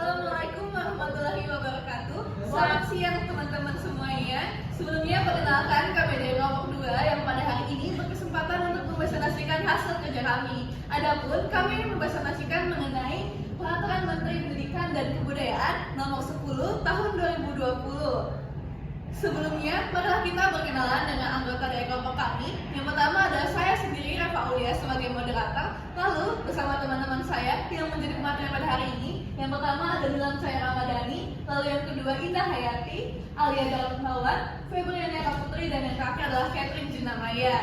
Assalamualaikum warahmatullahi wabarakatuh. Selamat siang teman-teman semuanya. Sebelumnya perkenalkan kami dari kelompok 2 yang pada hari ini berkesempatan untuk mempresentasikan hasil kerja kami. Adapun kami mempresentasikan mengenai Peraturan Menteri Pendidikan dan Kebudayaan Nomor 10 Tahun 2020. Sebelumnya, marilah kita berkenalan dengan anggota dari kelompok kami. Yang pertama adalah saya sendiri, Reva Aulia, sebagai moderator. Lalu, bersama teman-teman saya yang menjadi pemateri pada hari ini. Yang pertama ada Nilam saya Ramadhani, lalu yang kedua Indah Hayati, Alia Darmawan, Febriana Kaputri, dan yang terakhir adalah Catherine Junamaya.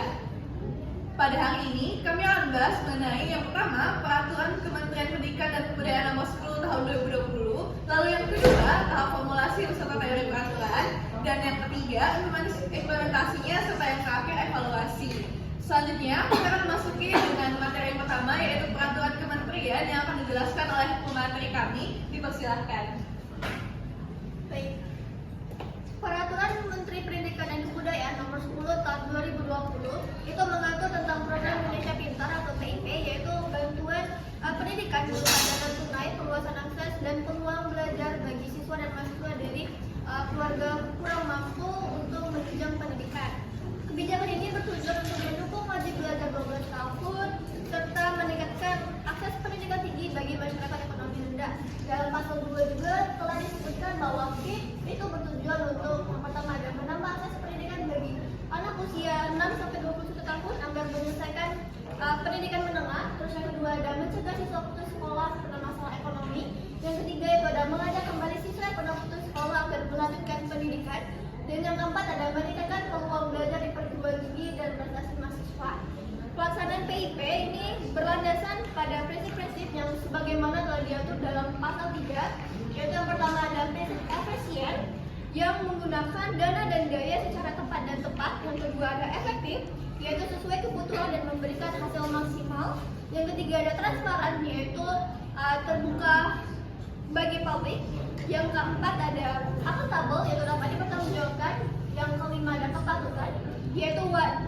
Pada hari ini, kami akan membahas mengenai yang pertama, Peraturan Kementerian Pendidikan dan Kebudayaan Nomor 10 Tahun 2020. Lalu yang kedua, tahap formulasi beserta teori peraturan. Dan yang ketiga, implementasinya serta yang terakhir, evaluasi. Selanjutnya, kita akan memasuki dengan materi yang pertama, yaitu Peraturan Kementerian yang akan dijelaskan oleh pemateri kami. Dipersilahkan. Baik. Peraturan Menteri Pendidikan dan Kebudayaan Nomor 10 Tahun 2020 itu mengatur tentang program Indonesia Pintar atau PIP, yaitu bantuan pendidikan berupa dana tunai, perluasan akses, dan peluang belajar bagi siswa dan mahasiswa dari keluarga kurang mampu untuk menunjang pendidikan. Kebijakan ini bertujuan untuk mendukung wajib belajar 12 tahun serta meningkatkan akses pendidikan tinggi bagi masyarakat ekonomi rendah. Dalam pasal 2 juga telah disebutkan bahwa KIP itu bertujuan untuk yang pertama ada menambah akses pendidikan bagi anak usia 6-21 tahun agar menyelesaikan pendidikan menengah. Terus yang kedua ada mencegah siswa putus sekolah karena masalah ekonomi. Yang ketiga itu ada mengajak kembali siswa yang pernah putus sekolah agar melanjutkan pendidikan. Dan yang keempat ada meningkatkan peluang belajar di perguruan tinggi dan prestasi mahasiswa. Pelaksanaan PIP ini berlandasan pada prinsip-prinsip yang sebagaimana telah diatur dalam pasal 3, yaitu yang pertama ada prinsip efisien yang menggunakan dana dan daya secara tepat dan tepat. Yang kedua ada efektif, yaitu sesuai kebutuhan dan memberikan hasil maksimal. Yang ketiga ada transparan, yaitu terbuka bagi publik. Yang keempat ada akuntabel, yaitu dapat dipertanggungjawabkan. Yang kelima ada kepatutan, yaitu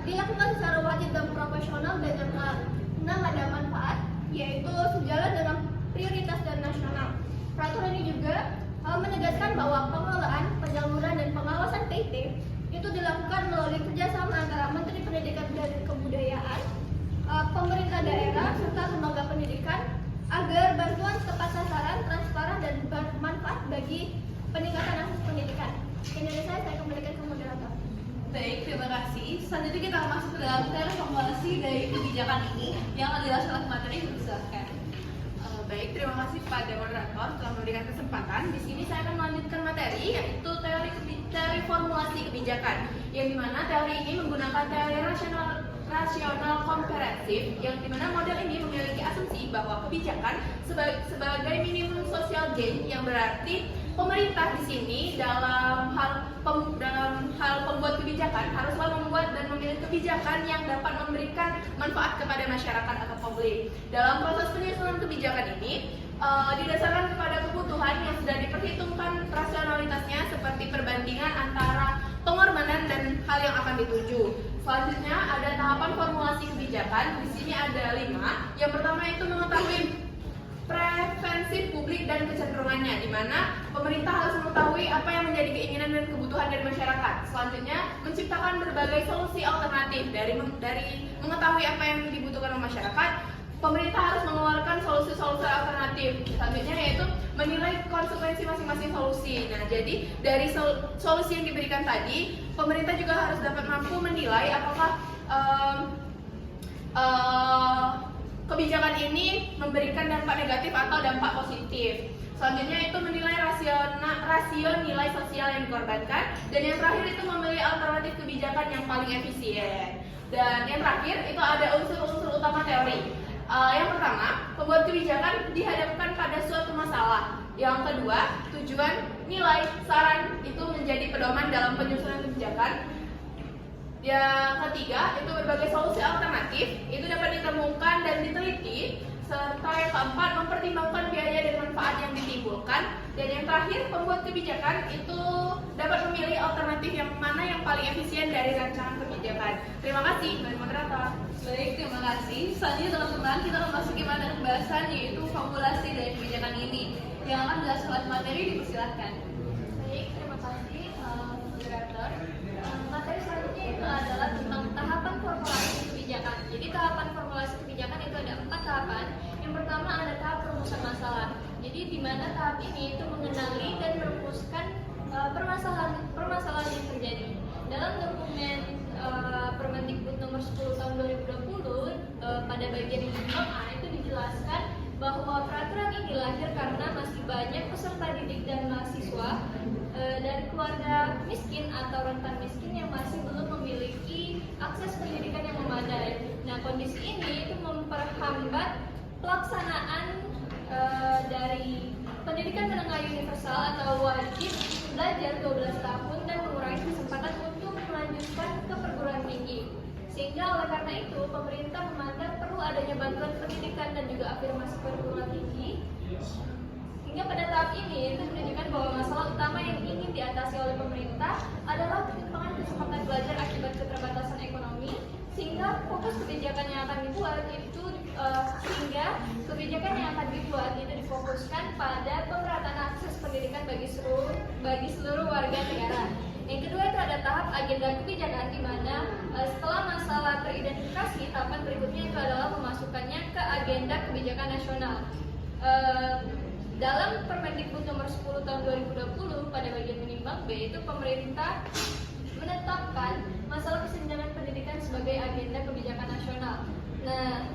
dilakukan secara wajib dan proporsional. Dan yang keenam ada manfaat, yaitu sejalan dengan prioritas dan nasional. Peraturan ini juga menegaskan bahwa pengelolaan, penyaluran, dan pengawasan PIP itu dilakukan melalui kerjasama antara Menteri Pendidikan dan Kebudayaan, pemerintah daerah, serta lembaga pendidikan agar bantuan tepat sasaran, transparan, dan bermanfaat bagi peningkatan akses pendidikan. Ini dari saya kembalikan ke moderator. Baik, terima kasih. Selanjutnya kita akan masuk ke dalam teori formulasi dari kebijakan ini yang akan dijelaskan oleh materi. Dipersilakan. Baik, terima kasih kepada moderator telah memberikan kesempatan. Di sini saya akan melanjutkan materi, yaitu teori formulasi kebijakan, yang dimana teori ini menggunakan teori rasional komparasif, yang dimana model ini memiliki asumsi bahwa kebijakan sebagai minimum social gain, yang berarti pemerintah di sini dalam hal pembuat kebijakan haruslah membuat dan memilih kebijakan yang dapat memberikan manfaat kepada masyarakat atau publik. Dalam proses penyusunan kebijakan ini didasarkan kepada kebutuhan yang sudah diperhitungkan rasionalitasnya seperti perbandingan antara pengorbanan dan hal yang akan dituju. Selanjutnya ada tahapan formulasi kebijakan. Di sini ada 5. Yang pertama itu mengetahui preferensi publik dan kecenderungannya, di mana pemerintah harus mengetahui apa yang menjadi keinginan dan kebutuhan dari masyarakat. Selanjutnya, menciptakan berbagai solusi alternatif. Dari mengetahui apa yang dibutuhkan oleh masyarakat, pemerintah harus mengeluarkan solusi-solusi alternatif. Selanjutnya yaitu menilai konsekuensi masing-masing solusi. Nah, jadi dari solusi yang diberikan tadi, pemerintah juga harus dapat mampu menilai apakah kebijakan ini memberikan dampak negatif atau dampak positif. Selanjutnya itu menilai rasio nilai sosial yang dikorbankan. Dan yang terakhir itu memilih alternatif kebijakan yang paling efisien. Dan yang terakhir itu ada unsur-unsur utama teori. Yang pertama, pembuat kebijakan dihadapkan pada suatu masalah. Yang kedua, tujuan, nilai, saran itu menjadi pedoman dalam penyusunan kebijakan. Yang ketiga, itu berbagai solusi alternatif, itu dapat ditemukan dan diteliti. Serta yang keempat, mempertimbangkan biaya dan manfaat yang ditimbulkan. Dan yang terakhir, pembuat kebijakan itu dapat memilih alternatif yang mana yang paling efisien dari rancangan kebijakan. Terima kasih, dari moderator. Baik, terima kasih. Selanjutnya teman-teman, kita akan memasuki materi pembahasan, yaitu formulasi dari kebijakan ini. Yang akan menjelaskan materi dipersilahkan. Baik, terima kasih moderator. Materi selanjutnya itu adalah tentang tahapan formulasi kebijakan. Jadi tahapan formulasi kebijakan itu ada 4 tahapan. Yang pertama ada tahap perumusan masalah. Jadi di mana tahap ini itu mengenali dan merumuskan permasalahan yang terjadi. Dalam dokumen Permendikbud nomor 10 tahun 2020 pada bagian yang A itu dijelaskan bahwa peraturan ini lahir karena masih banyak peserta didik dan mahasiswa dari keluarga miskin atau rentan miskin yang masih belum memiliki akses pendidikan yang memadai. Nah, kondisi ini itu memperhambat pelaksanaan dari pendidikan menengah universal atau wajib belajar 12 tahun dan mengurangi kesempatan untuk melanjutkan ke perguruan tinggi. Sehingga oleh karena itu pemerintah memandang perlu adanya bantuan pendidikan dan juga afirmasi perguruan tinggi. Hingga pada tahap ini itu menunjukkan bahwa masalah utama yang ingin diatasi oleh pemerintah adalah ketimpangan kesempatan belajar akibat keterbatasan ekonomi, sehingga fokus kebijakan yang akan dibuat itu difokuskan pada pemerataan akses pendidikan bagi seluruh warga negara. Yang kedua itu ada tahap agenda kebijakan, di mana setelah masalah teridentifikasi, tahapan berikutnya itu adalah memasukkannya ke agenda kebijakan nasional. Dalam Permendikbud nomor 10 tahun 2020 pada bagian menimbang B itu pemerintah menetapkan masalah kesenjangan pendidikan sebagai agenda kebijakan nasional. Nah,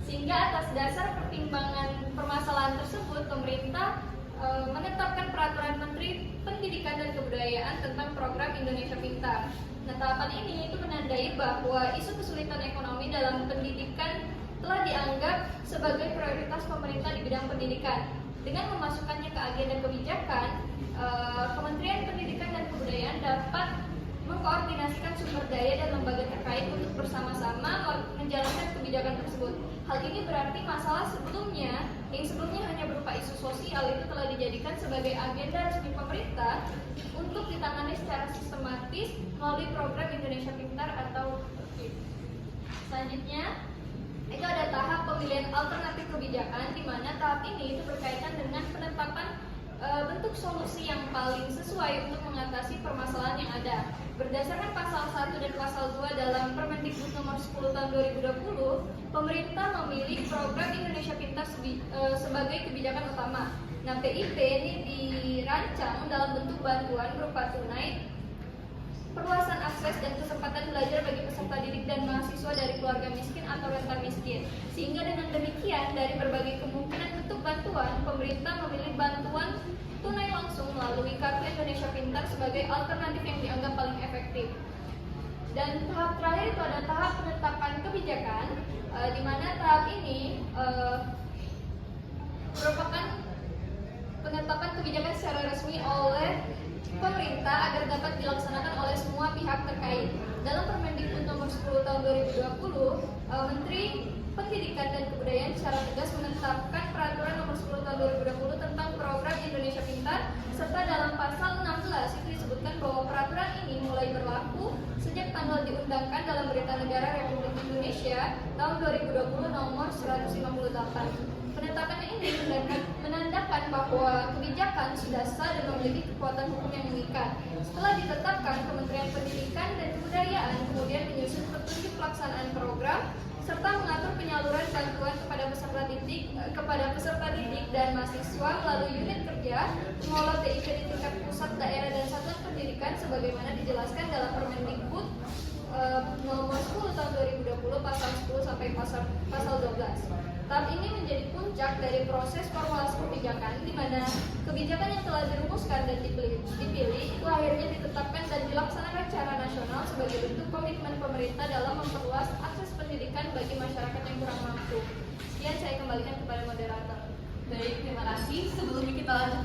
sehingga atas dasar pertimbangan permasalahan tersebut pemerintah menetapkan peraturan Menteri Pendidikan dan Kebudayaan tentang program Indonesia Pintar. Nah, tahapan ini itu menandai bahwa isu kesulitan ekonomi dalam pendidikan telah dianggap sebagai prioritas pemerintah di bidang pendidikan. Dengan memasukkannya ke agenda kebijakan, Kementerian Pendidikan dan Kebudayaan dapat mengkoordinasikan sumber daya dan lembaga terkait untuk bersama-sama menjalankan kebijakan tersebut. Hal ini berarti masalah yang sebelumnya hanya berupa isu sosial itu telah dijadikan sebagai agenda resmi pemerintah untuk ditangani secara sistematis melalui program Indonesia Pintar atau PIP. Selanjutnya, itu ada tahap pemilihan alternatif kebijakan, di mana tahap ini itu berkaitan dengan penetapan bentuk solusi yang paling sesuai untuk mengatasi permasalahan yang ada. Berdasarkan pasal 1 dan pasal 2 dalam Permendikbud nomor 10 tahun 2020, pemerintah memilih program Indonesia Pintar sebagai kebijakan utama. Nah, PIP ini dirancang dalam bentuk bantuan berupa tunai, perluasan akses dan kesempatan belajar bagi peserta didik dan mahasiswa dari keluarga miskin atau rentan miskin. Sehingga dengan demikian, dari berbagai kemungkinan bentuk bantuan, pemerintah memilih bantuan tunai langsung melalui Kartu Indonesia Pintar sebagai alternatif yang dianggap paling efektif. Dan tahap terakhir itu ada tahap penetapan kebijakan, di mana tahap ini merupakan penetapan kebijakan secara resmi oleh pemerintah agar dapat dilaksanakan oleh semua pihak terkait. Dalam Permendikbud nomor 10 tahun 2020, Menteri Pendidikan dan Kebudayaan secara tegas menetapkan peraturan nomor 10 tahun 2020 tentang program Indonesia Pintar, serta dalam pasal 16 itu disebutkan bahwa peraturan ini mulai berlaku sejak tanggal diundangkan dalam Berita Negara Republik Indonesia tahun 2020 nomor 158. Penetapan ini menandakan bahwa kebijakan sudah sah dan memiliki kekuatan hukum yang mengikat. Setelah ditetapkan, Kementerian Pendidikan dan Kebudayaan kemudian menyusun petunjuk pelaksanaan program serta mengatur penyaluran bantuan kepada peserta didik dan mahasiswa melalui unit kerja pengelola PIP di tingkat pusat, daerah, dan satuan pendidikan sebagaimana dijelaskan dalam Permendikbud nomor 10 tahun 2020 pasal 10 sampai pasal 12. Tahap ini menjadi puncak dari proses formulasi kebijakan, di mana kebijakan yang telah dirumuskan dan dipilih itu akhirnya ditetapkan dan dilaksanakan secara nasional sebagai bentuk komitmen pemerintah dalam memperluas akses pendidikan bagi masyarakat yang kurang mampu. Sekian, saya kembalikan kepada moderator. Baik, terima kasih. Sebelumnya kita lanjut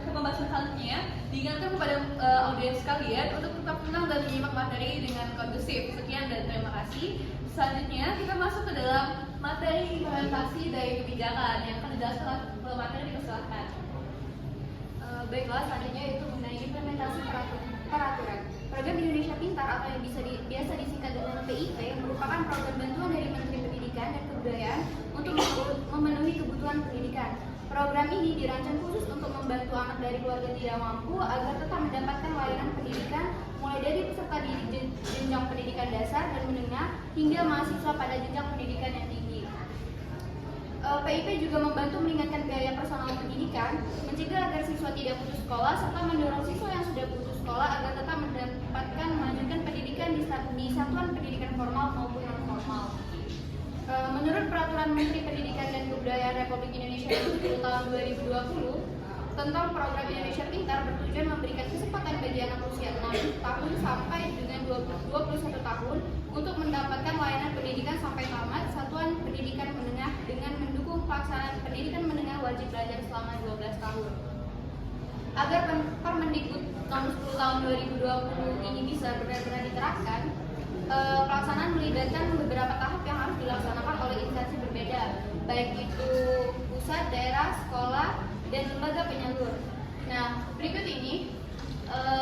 ke pembahasan selanjutnya, diingatkan kepada audiens sekalian untuk tetap tenang dan menyimak materi dengan kondusif. Sekian dan terima kasih. Selanjutnya kita masuk ke dalam materi implementasi dari kebijakan yang akan dijelaskan oleh materi, dipersilakan. Baiklah, selanjutnya itu mengenai implementasi peraturan. Program Indonesia Pintar atau yang biasa disingkat dengan PIP merupakan program bantuan dari Menteri Pendidikan dan Kebudayaan untuk memenuhi kebutuhan pendidikan Program ini dirancang khusus untuk membantu anak dari keluarga tidak mampu agar tetap mendapatkan layanan pendidikan mulai dari peserta di jenjang pendidikan dasar dan menengah hingga mahasiswa pada jenjang pendidikan yang tinggi. PIP juga membantu meringankan biaya personal pendidikan, mencegah agar siswa tidak putus sekolah, serta mendorong siswa yang sudah putus sekolah agar tetap mendapatkan melanjutkan pendidikan di satuan pendidikan formal maupun non formal. Menurut Peraturan Menteri Pendidikan dan Kebudayaan Republik Indonesia Nomor 10 Tahun 2020 tentang Program Indonesia Pintar bertujuan memberikan kesempatan bagi anak usia 6 tahun sampai dengan 21 tahun untuk mendapatkan layanan pendidikan sampai tamat satuan pendidikan menengah dengan mendukung pelaksanaan pendidikan menengah wajib belajar selama 12 tahun. Agar Permendikbud Nomor 10 Tahun 2020 ini bisa benar-benar diterapkan, pelaksanaan melibatkan beberapa tahap yang harus dilaksanakan oleh instansi berbeda, baik itu pusat, daerah, sekolah, dan lembaga penyalur. Nah, berikut ini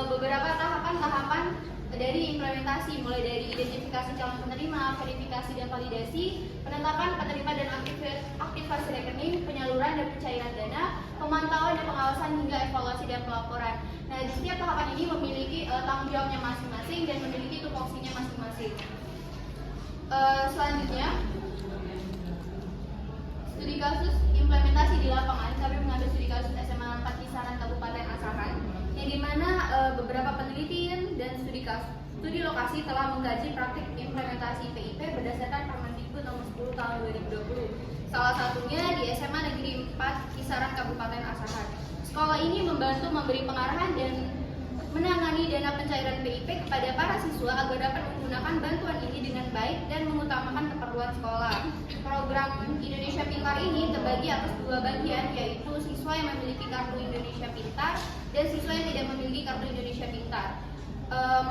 beberapa tahapan-tahapan dari implementasi, mulai dari identifikasi calon penerima, verifikasi dan validasi, penetapan penerima dan aktivasi rekening, penyaluran dan pencairan dana, pemantauan dan pengawasan hingga evaluasi dan pelaporan. Nah, di setiap tahapan ini memiliki tanggung jawabnya masing-masing dan memiliki tupoksinya masing-masing. Selanjutnya, studi kasus implementasi di lapangan. Kami mengambil studi kasus SMA 4 Kisaran Kabupaten Asahan, yang dimana beberapa penelitian dan studi lokasi telah mengkaji praktik implementasi PIP berdasarkan Permendikbud Nomor 10 Tahun 2020. Salah satunya di SMA Negeri 4 Kisaran Kabupaten Asahan. Sekolah ini membantu memberi pengarahan dan menangani dana pencairan PIP kepada para siswa agar dapat menggunakan bantuan ini dengan baik dan mengutamakan keperluan sekolah. Program Indonesia Pintar ini terbagi atas dua bagian, yaitu siswa yang memiliki kartu Indonesia Pintar dan siswa yang tidak memiliki kartu Indonesia Pintar.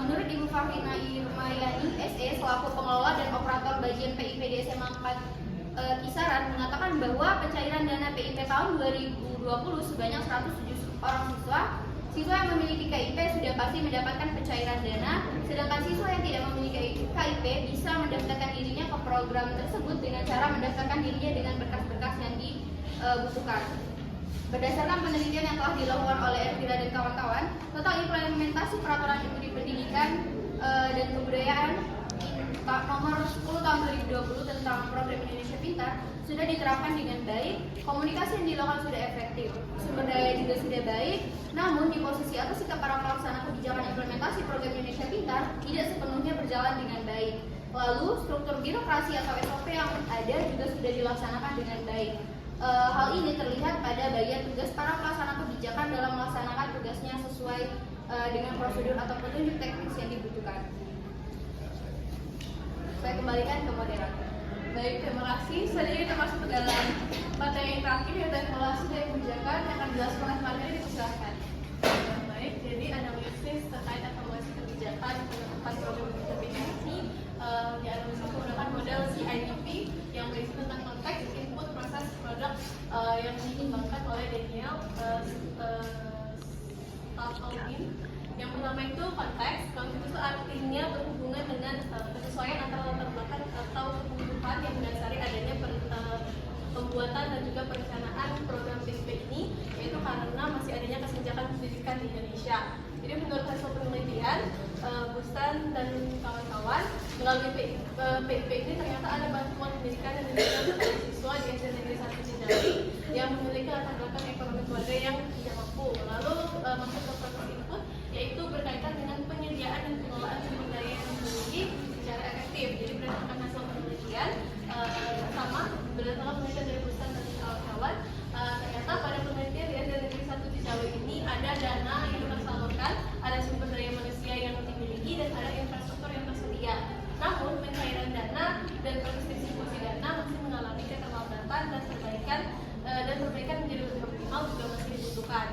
Menurut Ibu Fahrina Irmayani SE selaku pengelola dan operator bagian PIP di SMA 4 Kisaran mengatakan bahwa pencairan dana PIP tahun 2020 sebanyak 107 orang siswa yang memiliki KIP sudah pasti mendapatkan pencairan dana, sedangkan siswa yang tidak memiliki KIP bisa mendaftarkan dirinya ke program tersebut dengan cara mendaftarkan dirinya dengan berkas-berkas yang dibutuhkan. Berdasarkan penelitian yang telah dilakukan oleh Elvira dan kawan-kawan tentang implementasi peraturan Menteri Pendidikan dan Kebudayaan Nomor 10 Tahun 2020 tentang Program Indonesia Pintar sudah diterapkan dengan baik, komunikasi yang dilakukan sudah efektif, sumber daya juga sudah baik. Namun di posisi atas sikap para pelaksana kebijakan implementasi Program Indonesia Pintar tidak sepenuhnya berjalan dengan baik. Lalu struktur birokrasi atau SOP yang ada juga sudah dilaksanakan dengan baik. Hal ini terlihat pada bagian tugas para pelaksana kebijakan dalam melaksanakan tugasnya sesuai dengan prosedur atau petunjuk teknis yang dibutuhkan. Saya kembalikan ke moderator. Baik, terima kasih. Selanjutnya kita masuk ke dalam materi yang terakhir, yaitu evaluasi dari kebijakan yang akan dijelaskan oleh materi. Dipersilakan. Baik, jadi analisis terkait evaluasi kebijakan penerapan program Indonesia Pintar ini dianalisis menggunakan model CIDP yang berisi tentang konteks, input, proses, produk yang dikembangkan oleh Daniel Stalin. Yang pertama itu konteks itu artinya berhubungan dengan penyesuaian antara latar belakang atau kebutuhan yang mendasari adanya pembuatan dan juga perencanaan program PIP ini, yaitu karena masih adanya kesenjangan pendidikan di Indonesia. Jadi menurut hasil penelitian, Bustan dan kawan-kawan melalui PIP ini ternyata ada bantuan pendidikan yang diberikan kepada siswa di SD Negeri 1 Cijawi yang memiliki latar belakang ekonomi keluarga yang tidak mampu. Lalu masuk ke proses input, yaitu berkaitan dengan penyediaan dan pengelolaan sumber daya yang dimiliki secara efektif. Jadi berdasarkan hasil penelitian sama berdasarkan penelitian dari Bustan dan kawan-kawan, ternyata pada penelitian di SD Negeri 1 Cijawi ini ada dana yang tersalurkan, ada sumber daya manusia yang dimiliki, dan ada infrastruktur yang tersedia. Namun pencairan dana dan proses distribusi dana masih mengalami keterlambatan dan perbaikan menjadi lebih optimal juga masih dibutuhkan.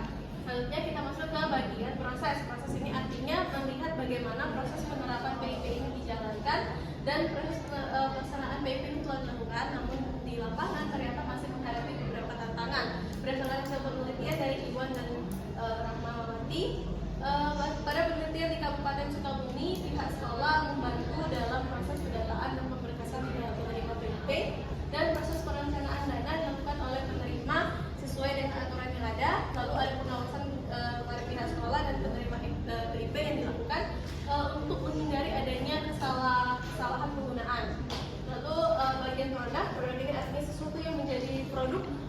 Selanjutnya kita masuk ke bagian proses. Proses ini artinya melihat bagaimana proses penerapan PIP ini dijalankan dan proses pelaksanaan PIP ini telah dilakukan, namun di lapangan ternyata masih menghadapi beberapa tantangan. Berdasarkan hasil penelitian dari Iwan dan Rahmawati, pada penelitian di Kabupaten Sukabumi, pihak sekolah membantu dalam proses pendataan dan pemberkasan penerima PIP, dan proses perencanaan dana dilakukan oleh penerima sesuai dengan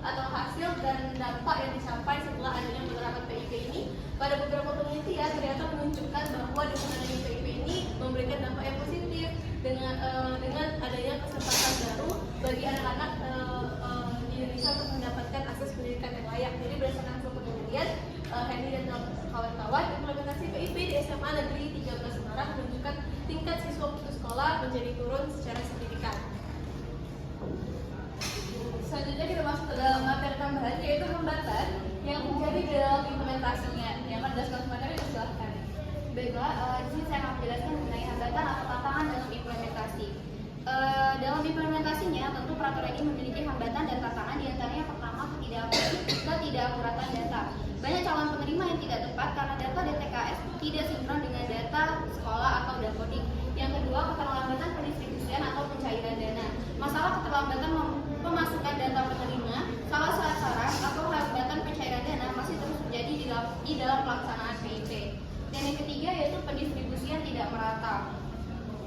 atau hasil dan dampak yang dicapai setelah adanya penerapan PIP ini. Pada beberapa penelitian ternyata menunjukkan bahwa dengan adanya PIP ini memberikan dampak yang positif dengan adanya kesempatan baru bagi anak-anak di Indonesia untuk mendapatkan akses pendidikan yang layak. Jadi berdasarkan hasil penelitian, Henny dan kawan-kawan, implementasi PIP di SMA Negeri 13 Semarang menunjukkan tingkat siswa putus sekolah menjadi turun secara signifikan. Selanjutnya kita masuk ke dalam materi tambahan, yaitu hambatan yang terjadi dalam implementasinya. Yang akan dijelaskan materi, silahkan. Baiklah, di sini saya akan menjelaskan mengenai hambatan atau tantangan dalam implementasi. Dalam implementasinya, tentu peraturan ini memiliki hambatan dan tantangan. Di antaranya pertama, ketidakakuratan data. Banyak calon penerima yang tidak tepat karena data DTKS tidak sinkron dengan data sekolah atau Dapodik. Yang kedua, keterlambatan pendistribusian atau pencairan dana. Masalah keterlambatan pemasukan data penerima, salah sasaran atau hambatan pencairan dana masih terus terjadi di dalam pelaksanaan PIP. Dan yang ketiga yaitu pendistribusian tidak merata.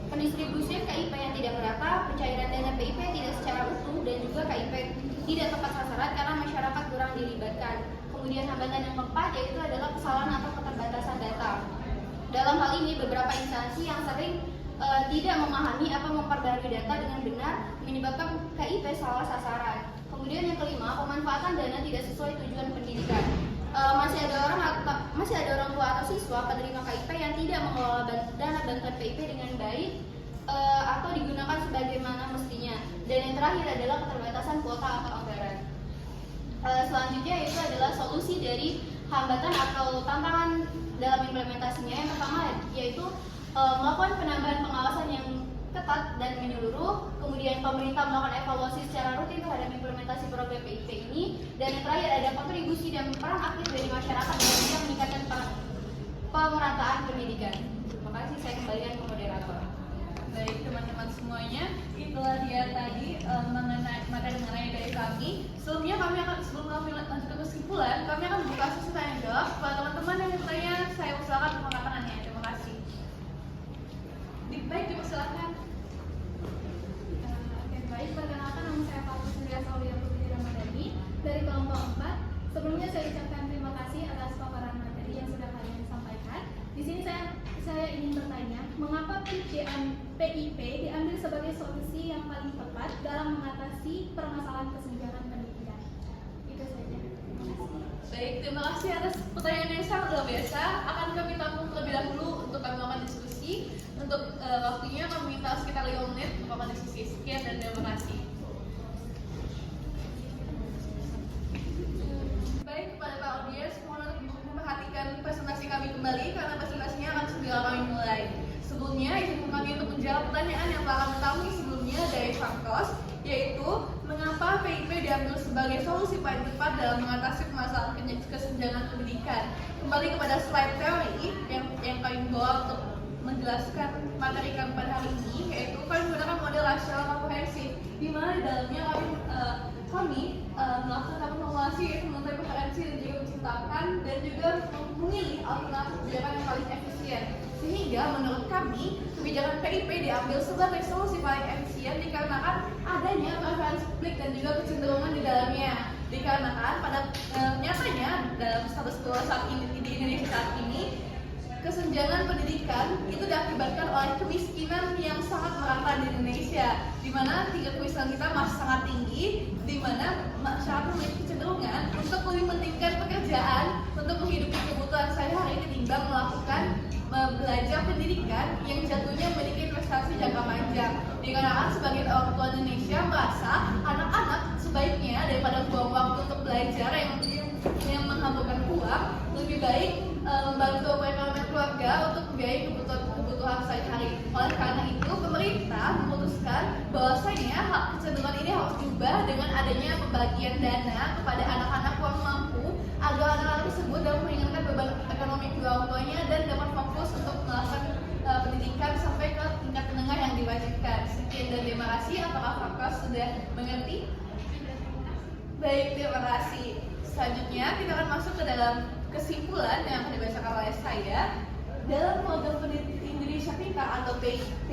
Pendistribusian KIP yang tidak merata, pencairan dana PIP tidak secara utuh, dan juga KIP tidak tepat sasaran karena masyarakat kurang dilibatkan. Kemudian hambatan yang keempat yaitu adalah kesalahan atau keterbatasan data. Dalam hal ini beberapa instansi yang sering tidak memahami apa memperbarui data dengan benar menyebabkan KIP salah sasaran. Kemudian yang kelima, pemanfaatan dana tidak sesuai tujuan pendidikan. Masih ada orang tua atau siswa penerima KIP yang tidak mengelola dana bantuan PIP dengan baik atau digunakan sebagaimana mestinya. Dan yang terakhir adalah keterbatasan kuota atau anggaran. Selanjutnya itu adalah solusi dari hambatan atau tantangan dalam implementasinya. Yang pertama yaitu melakukan penambahan pengawasan yang ketat dan menyeluruh, kemudian pemerintah melakukan evaluasi secara rutin terhadap implementasi program PIP ini, dan yang terakhir ada kontribusi dan peran aktif dari masyarakat dalam meningkatkan pemerataan pendidikan. Terima kasih, saya kembalikan ke moderator. Baik teman-teman semuanya, itulah dia tadi materi mengenai dari kami. Sebelum kami lanjut ke kesimpulan, kami akan buka sesi tanya jawab. Kalau teman-teman yang bertanya, saya usahakan mengatakannya. Terima kasih. Baik, dipersilakan. Baik, perkenalkan nama saya Fatus Indrias Aulia Putri Ramadhani dari kelompok 4. Sebelumnya saya ucapkan terima kasih atas paparan materi yang sudah kalian sampaikan. Di sini saya ingin bertanya, mengapa PIP diambil sebagai solusi yang paling tepat dalam mengatasi permasalahan kesenjangan pendidikan? Itu saja. Terima kasih. Baik, terima kasih atas pertanyaan yang sangat luar biasa. Akan kami tampung terlebih dahulu untuk kami melakukan diskusi. Untuk waktunya kami minta sekitar 5 menit untuk melakukan diskusi. Sekian dan terima kasih. Baik, kepada Pak audiens, mohon untuk memperhatikan presentasi kami kembali karena presentasinya akan segera kami mulai. Sebelumnya, izin kami untuk menjawab pertanyaan yang telah kami temui sebelumnya dari Faktos, yaitu mengapa PIP diambil sebagai solusi paling tepat dalam mengatasi permasalahan kesenjangan pendidikan. Kembali kepada slide teori yang kami bawa untuk menjelaskan materi kami pada hari ini, yaitu kami menggunakan model rasional komprehensif, di mana di dalamnya kami melakukan formulasi, yaitu menentukan preferensi dan juga menciptakan dan juga memilih alternatif kebijakan yang paling efisien. Sehingga menurut kami kebijakan PIP diambil sebagai solusi paling efisien dikarenakan adanya preferensi publik dan juga kecenderungan di dalamnya. Dikarenakan pada nyatanya dalam status quo saat ini di Indonesia saat ini, kesenjangan pendidikan itu diakibatkan oleh kemiskinan yang sangat merata di Indonesia, di mana tingkat kemiskinan kita masih sangat tinggi, di mana masyarakat memiliki kecenderungan untuk lebih mementingkan pekerjaan untuk menghidupi kebutuhan sehari-hari ketimbang melakukan belajar pendidikan yang jatuhnya memiliki investasi jangka panjang. Dikarenakan sebagian orang tua Indonesia merasa anak-anak sebaiknya daripada buang waktu untuk belajar yang menghamburkan uang, lebih baik membantu perekonomian keluarga untuk membiayai kebutuhan sehari-hari. Oleh karena itu, pemerintah memutuskan bahwasanya kecenderungan ini harus diubah dengan adanya pembagian dana kepada anak-anak kurang mampu agar anak-anak tersebut dapat meringankan beban ekonomi kedua orang tuanya dan dapat fokus untuk melakukan pendidikan sampai ke tingkat menengah yang diwajibkan. Sekian dan terima kasih. Apakah Faktor sudah mengerti? Baik, terima kasih. Selanjutnya kita akan masuk ke dalam kesimpulan yang akan dibacakan oleh saya. Dalam program pendidikan Indonesia Pintar atau PIP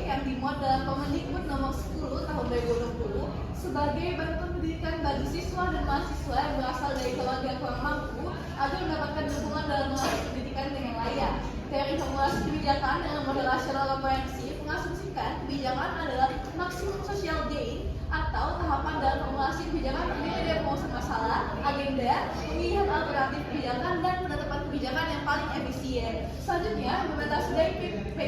yang dimuat dalam Kemendikbud nomor 10 tahun 2020, sebagai bantuan pendidikan bagi siswa dan mahasiswa yang berasal dari keluarga kurang mampu agar mendapatkan dukungan dalam mengakses pendidikan dengan layak. Teori formulasi kebijakan dengan model rasional komprehensif mengasumsikan kebijakan adalah maksimum social gain atau tahapan dalam formulasi kebijakan terdiri dari pengurusan masalah, agenda, pemilihan alternatif kebijakan, dan penetapan kebijakan yang paling efisien. Selanjutnya, implementasi dari PIP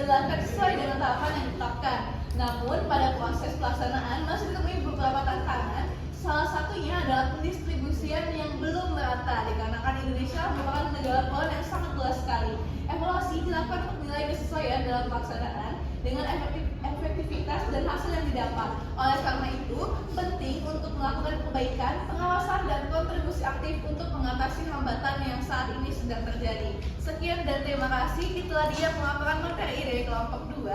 dilakukan sesuai dengan tahapan yang ditetapkan. Namun, pada proses pelaksanaan masih ditemui beberapa tantangan. Salah satunya adalah pendistribusian yang belum merata dikarenakan Indonesia merupakan negara kepulauan yang sangat luas sekali. Evaluasi dilakukan untuk menilai kesesuaian dalam pelaksanaan dengan efektivitas dan hasil yang didapat. Oleh karena itu, penting untuk melakukan perbaikan, pengawasan, dan kontribusi aktif untuk mengatasi hambatan yang saat ini sedang terjadi. Sekian dan terima kasih. Itulah dia pemaparan materi dari kelompok 2.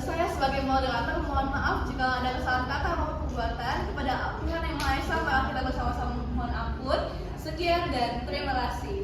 Saya sebagai moderator mohon maaf jika ada kesalahan kata maupun perbuatan. Kepada Tuhan Yang Maha Esa, mari kita bersama-sama mohon ampun. Sekian dan terima kasih.